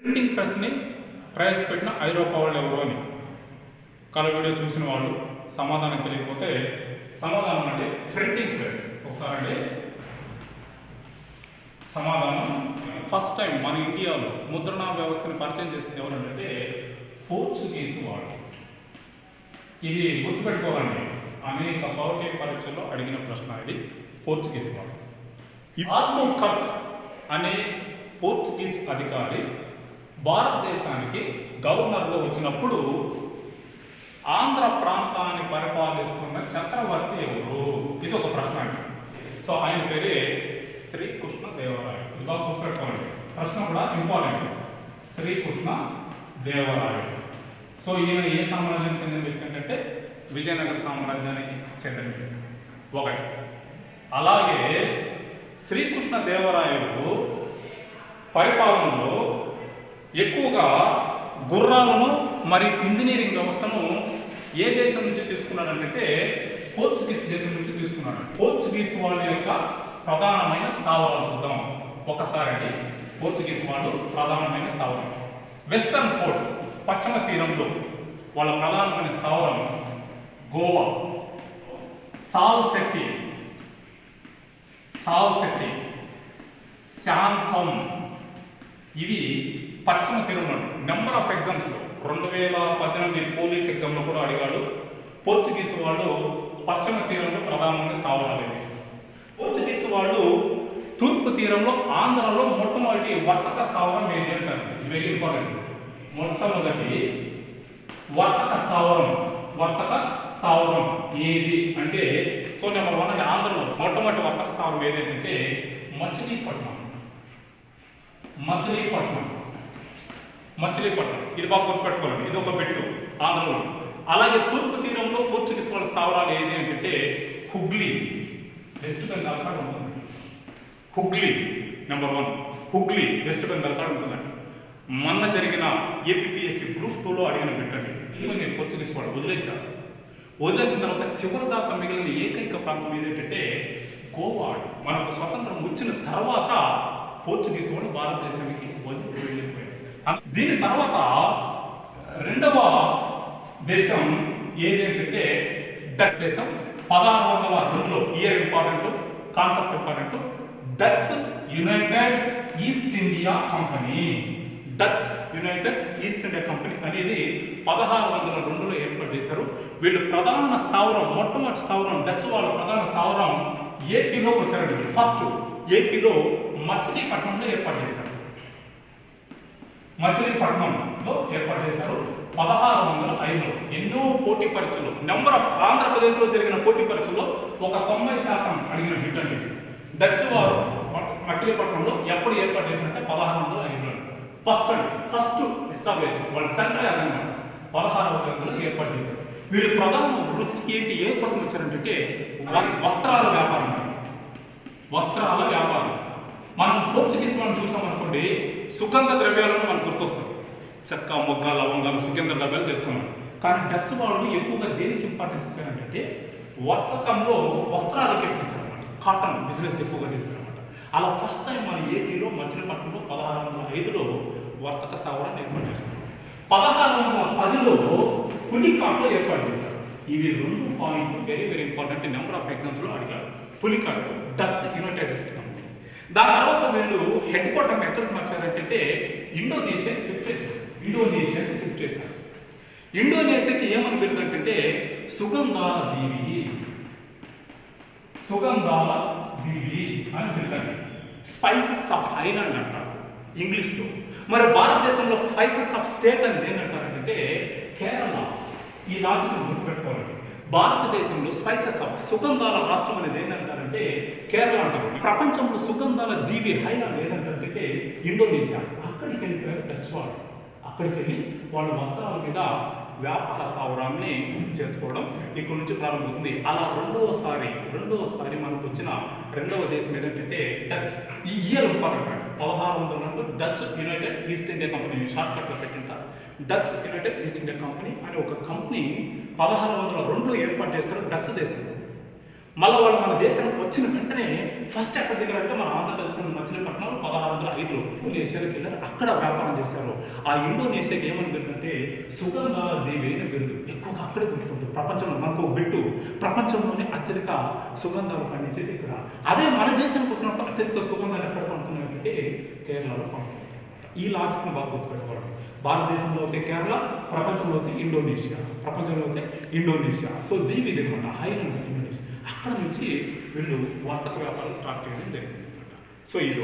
Printing ప్రెస్ని ప్రవేశపెట్టిన ఐరోపా వాళ్ళు ఎవరు అని కల వీడియో చూసిన వాళ్ళు సమాధానం తెలియకపోతే సమాధానం అంటే ప్రింటింగ్ ప్రెస్. ఒకసారి అంటే సమాధానం ఫస్ట్ టైం మన ఇండియాలో ముద్రణా వ్యవస్థను పరిచయం చేసింది ఎవరంటే పోర్చుగీస్ వాళ్ళు. ఇది గుర్తుపెట్టుకోవాలండి, అనేక భౌతిక పరీక్షల్లో అడిగిన ప్రశ్న. ఇది పోర్చుగీస్ వాళ్ళు. ఆల్బుకర్క్ అనే పోర్చుగీస్ అధికారి భారతదేశానికి గవర్నర్గా వచ్చినప్పుడు ఆంధ్ర ప్రాంతాన్ని పరిపాలిస్తున్న చక్రవర్తి ఎవరు? ఇది ఒక ప్రశ్న అండి. సో ఆయన పేరే శ్రీకృష్ణ దేవరాయలు. ఇది బాగా గుర్తుపెట్టుకోండి, ప్రశ్న కూడా ఇంపార్టెంట్. శ్రీకృష్ణ దేవరాయలు. సో ఈయన ఏ సామ్రాజ్యానికి చెందిన వ్యక్తి అంటే విజయనగర సామ్రాజ్యానికి చెందిన వ్యక్తి ఒకటి. అలాగే శ్రీకృష్ణ దేవరాయలు పరిపాలనలో ఎక్కువగా గుర్రాలను మరియు ఇంజనీరింగ్ వ్యవస్థను ఏ దేశం నుంచి తీసుకున్నాడంటే పోర్చుగీస్ దేశం నుంచి తీసుకున్నాడు. పోర్చుగీస్ వాళ్ళ యొక్క ప్రధానమైన స్థావరాలు చూద్దాం ఒకసారి అండి. పోర్చుగీస్ వాళ్ళు ప్రధానమైన స్థావరం వెస్టర్న్ పోర్ట్స్, పశ్చిమ తీరంలో వాళ్ళ ప్రధానమైన స్థావరం గోవా, సాల్సెట్టి, శాంతం. ఇవి పశ్చిమ తీరంలో. నెంబర్ ఆఫ్ ఎగ్జామ్స్లో 2018 పోలీస్ ఎగ్జామ్లో కూడా అడిగాడు. పోర్చుగీస్ వాళ్ళు పశ్చిమ తీరంలో ప్రధానమైన స్థావరాలు ఇవి. పోర్చుగీస్ వాళ్ళు తూర్పు తీరంలో ఆంధ్రలో మొట్టమొదటి వర్తక స్థావరం ఏది అంటారు. Very important. మొట్టమొదటి వర్తక స్థావరం ఏది అంటే, సో నెంబర్ 1 అంటే ఆంధ్రలో మొట్టమొదటి వర్తక స్థావరం ఏది అంటే మచిలీపట్నం. ఇది బాగా గుర్తుపెట్టుకోవాలి, ఇది ఒక పెట్టు ఆంధ్రలో. అలాగే తూర్పు తీరంలో పోర్చుగీస్ వాళ్ళ స్థావరాలు ఏది అంటే హుగ్లీ, వెస్ట్ బెంగాల్ కాడ ఉంటుంది. హుగ్లీ నెంబర్ 1, హుగ్లీ వెస్ట్ బెంగాల్ కాడ ఉంటుందండి. మొన్న జరిగిన ఏపీఎస్సీ గ్రూప్ 2లో అడిగిన పెట్టండి. ఇది నేను పోర్చుగీస్ వాళ్ళు వదిలేసిన తర్వాత చివరి దాకా మిగిలిన ఏకైక ప్రాంతం ఏదంటే గోవా. మనకు స్వతంత్రం వచ్చిన తర్వాత పోర్చుగీస్ వాళ్ళు భారతదేశానికి వదిలి వెళ్ళిపోయారు. దీని తర్వాత రెండవ దేశం ఏదంటే డచ్ దేశం. 1602లో year important, concept important. Dutch United East India Company. Dutch United East India Company అనేది 1602లో ఏర్పాటు చేశారు. వీళ్ళు ప్రధాన స్థావరం, మొట్టమొదటి స్థావరం డచ్ వాళ్ళ ప్రధాన స్థావరం ఏపీలోకి వచ్చారండి. ఫస్ట్ ఏపీలో మచిలీపట్నంలో ఏర్పాటు చేశారు. 1605లో ఎన్నో పోటీ పరీక్షలు, నెంబర్ ఆఫ్ ఆంధ్రప్రదేశ్లో జరిగిన పోటీ పరీక్షల్లో ఒక 90% అడిగిన బిట్ అండి. డచ్ వారు మచిలీపట్నంలో ఎప్పుడు ఏర్పాటు చేశారంటే 1605లో. ఫస్ట్ ఎస్టాబ్లిష్ వాళ్ళ సెంటర్ అన్నమాట 1605లో ఏర్పాటు చేశారు. వీళ్ళు ప్రధాన వృత్తి ఏంటి, ఏ కోసం వచ్చారంటే వస్త్రాల వ్యాపారం. మనం పోర్చుగీస్ మనం చూసామనుకోండి, సుగంధ ద్రవ్యాలను మనకు గుర్తొస్తుంది. చెక్క, మొగ్గ, లవంగాలు, సుగంధ ద్రవ్యాలు చేసుకున్నాం. కానీ డచ్ వాళ్ళు ఎక్కువగా దేనికి ఇంపార్టెన్స్ ఇచ్చారంటే వర్తకంలో వస్త్రాలకి ఎక్కువ ఇచ్చారన్నమాట. కాటన్ బిజినెస్ ఎక్కువగా చేశారన్నమాట. అలా ఫస్ట్ టైం మన ఏపీలో మచిలీపట్నంలో 1605లో వర్తక స్థావరాన్ని ఏర్పాటు చేశారు. 1610లో పులికాట్లో ఏర్పాటు చేశారు. ఇవి 2 పాయింట్లు వెరీ ఇంపార్టెంట్. నెంబర్ ఆఫ్ ఎగ్జామ్స్లో అడిగారు. Pulicat Dutch United east company. దాని తర్వాత వీళ్ళు హెడ్ క్వార్టర్ ఎక్కడికి మార్చారంటే ఇండోనేషియాకి షిఫ్ట్ చేశారు. ఇండోనేషియాకి ఏమని పెడుతుంటే సుగంధాల దీవి అని పెడతారు. స్పైసెస్ ఆఫ్ ఐలాండ్ అంటారు ఇంగ్లీష్లో. మరి భారతదేశంలో స్పైసెస్ ఆఫ్ స్టేట్ అని ఏంటంటారంటే కేరళ. ఈ రాష్ట్రం గుర్తుపెట్టుకోవాలి. భారతదేశంలో స్పైసెస్ ఆఫ్ సుగంధాల రాష్ట్రం అనేది ఏంటంటారంటే కేరళ అంటారు. ప్రపంచంలో సుగంధాల దీవి ఐలాండ్ ఏదంటారంటే ఇండోనేషియా. అక్కడికి వెళ్ళిపోయారు డచ్ వాళ్ళు. అక్కడికి వెళ్ళి వాళ్ళ వస్త్రాల మీద వ్యాపార స్థావరాన్ని చేసుకోవడం ఇక్కడ నుంచి ప్రారంభమవుతుంది. అలా రెండవసారి మనకు వచ్చిన రెండవ దేశం ఏంటంటే డచ్. ఈ year important. 1600 Dutch United East India Company షార్ట్కట్లో పెట్టింటారు. Dutch United East India Company అనే ఒక కంపెనీ 1602లో ఏర్పాటు చేస్తారు డచ్ దేశంలో. మళ్ళీ వాళ్ళు మన దేశానికి వచ్చిన వెంటనే ఫస్ట్ ఎక్కడ దిగారంటే మన ఆంధ్రప్రదేశ్ మచిలీపట్నం 1605లో ఇండోనేషియాకి వెళ్ళారు, అక్కడ వ్యాపారం చేశారు. ఆ ఇండోనేషియాకి ఏమని బిరుదంటే సుగంధ దేవి అని బిరుదు, ఎక్కువగా అక్కడే దొరుకుతుంది ప్రపంచంలో. మనకు ఒక బిట్టు, ప్రపంచంలోనే అత్యధిక సుగంధాలు పండించేది ఇక్కడ. అదే మన దేశానికి వచ్చినప్పుడు అత్యధిక సుగంధాలు ఎక్కడ పండుతున్నాయంటే కేరళలో పండుతుంది. ఈ లాజిక్ని బాగా గుర్తుపెట్టుకోవాలి. భారతదేశంలో అయితే కేరళ, ప్రపంచంలో అయితే ఇండోనేషియా, ప్రపంచంలో అయితే ఇండోనేషియా. సో దీవి ఇది అనమాట హైలాండ్ ఇండోనేషియా. అక్కడ నుంచి వీళ్ళు వర్తక వ్యాపారం స్టార్ట్ చేయడం జరిగింది అనమాట. సో ఇది